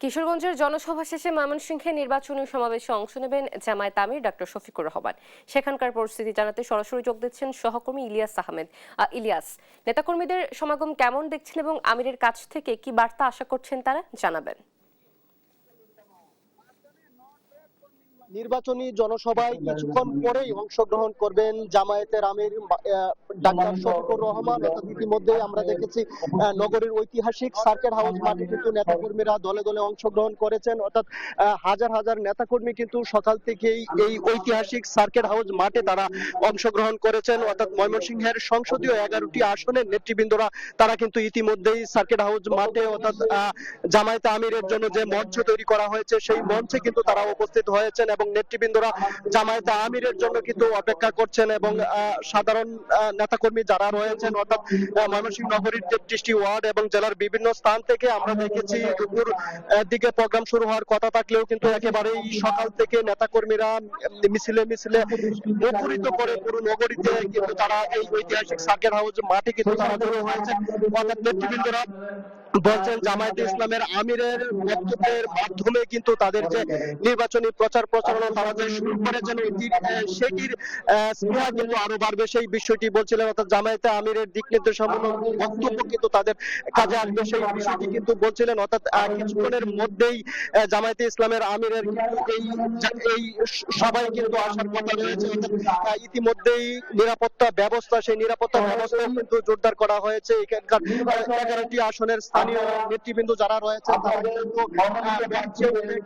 কিশোরগঞ্জের জনসভা শেষে ময়মনসিংহে নির্বাচনী সমাবেশে অংশ নেবেন জামায়াত আমির ডক্টর শফিকুর রহমান। সেখানকার পরিস্থিতি জানাতে সরাসরি যোগ দিচ্ছেন সহকর্মী ইলিয়াস আহমেদ। ইলিয়াস, নেতাকর্মীদের সমাগম কেমন দেখছেন এবং আমিরের কাছ থেকে কি বার্তা আশা করছেন তারা জানাবেন। নির্বাচনী জনসভায় কিছুক্ষণ পরেই অংশগ্রহণ করবেন জামায়াতের আমির ডাক্তার শফিকুর রহমান। অর্থাৎ ইতিমধ্যে আমরা দেখেছি নগরীর ঐতিহাসিক সার্কেট হাউস মাঠে কিন্তু নেতাকর্মীরা দলে দলে অংশগ্রহণ করেছেন। অর্থাৎ হাজার হাজার নেতাকর্মী কিন্তু সকাল থেকেই এই ঐতিহাসিক সার্কেট হাউস মাঠে তারা অংশগ্রহণ করেছেন। অর্থাৎ ময়মনসিংহের সংসদীয় 11টি আসনের নেতৃবৃন্দরা তারা কিন্তু ইতিমধ্যেই সার্কেট হাউস মাঠে অর্থাৎ জামায়াতে আমিরের জন্য যে মঞ্চ তৈরি করা হয়েছে সেই মঞ্চে কিন্তু তারা উপস্থিত হয়েছেন এবং নেতৃবৃন্দরা জামায়াতে আমিরের জন্য কিন্তু অপেক্ষা করছেন। এবং সাধারণ নেতাকর্মী যারা রয়েছেন অর্থাৎ ময়মনসিংহ নগরীর 33টি ওয়ার্ড এবং জেলার বিভিন্ন স্থান থেকে আমরা দেখেছি দুপুর দিকে প্রোগ্রাম শুরু হওয়ার কথা থাকলেও কিন্তু একেবারেই সকাল থেকে নেতাকর্মীরা মিছিলে মিছিলে মুখরিত করে পুরো নগরীতে কিন্তু তারা এই ঐতিহাসিক সার্কেট হাউস মাঠে কিন্তু তারা জড়ো হয়েছে। অর্থাৎ নেতৃবৃন্দরা বলছেন জামায়াতে ইসলামের আমিরের বক্তব্যের মাধ্যমে কিন্তু তাদের যে নির্বাচনী প্রচার প্রচারণা তারা যে শুরু করেছেন সেটির স্পৃহা কিন্তু আরো বাড়বে সেই বিষয়টি বলছিলেন। অর্থাৎ জামায়াতে আমিরের দিক নির্দেশমূলক বক্তব্য কিন্তু তাদের কাজে আসবে সেই বিষয়টি কিন্তু বলছিলেন। অর্থাৎ কিছুক্ষণের মধ্যেই জামায়াতে ইসলামের আমিরের কিন্তু এই সবাই কিন্তু আসার কথা রয়েছে। অর্থাৎ ইতিমধ্যেই নিরাপত্তা ব্যবস্থা সেই নিরাপত্তা ব্যবস্থা কিন্তু জোরদার করা হয়েছে। এখানকার 11টি আসনের স্থানীয় নেতৃবৃন্দ যারা রয়েছেন তারা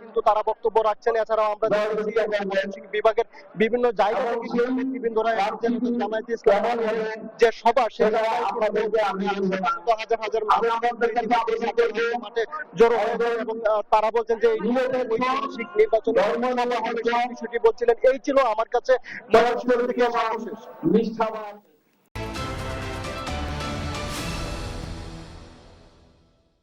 কিন্তু তারা বক্তব্য রাখছেন। এছাড়াও আমরা দেখেছি বিভাগের বিভিন্ন জায়গা থেকে কিন্তু নেতৃবৃন্দরা জামায়াতে ইসলামের যে সভা সেই হাজার হাজার মাঠে জড়ো হয়েছে এবং তারা বলছেন যে ঐতিহাসিক নির্বাচন বিষয়টি বলছিলেন। এই ছিল আমার কাছে সর্বশেষ।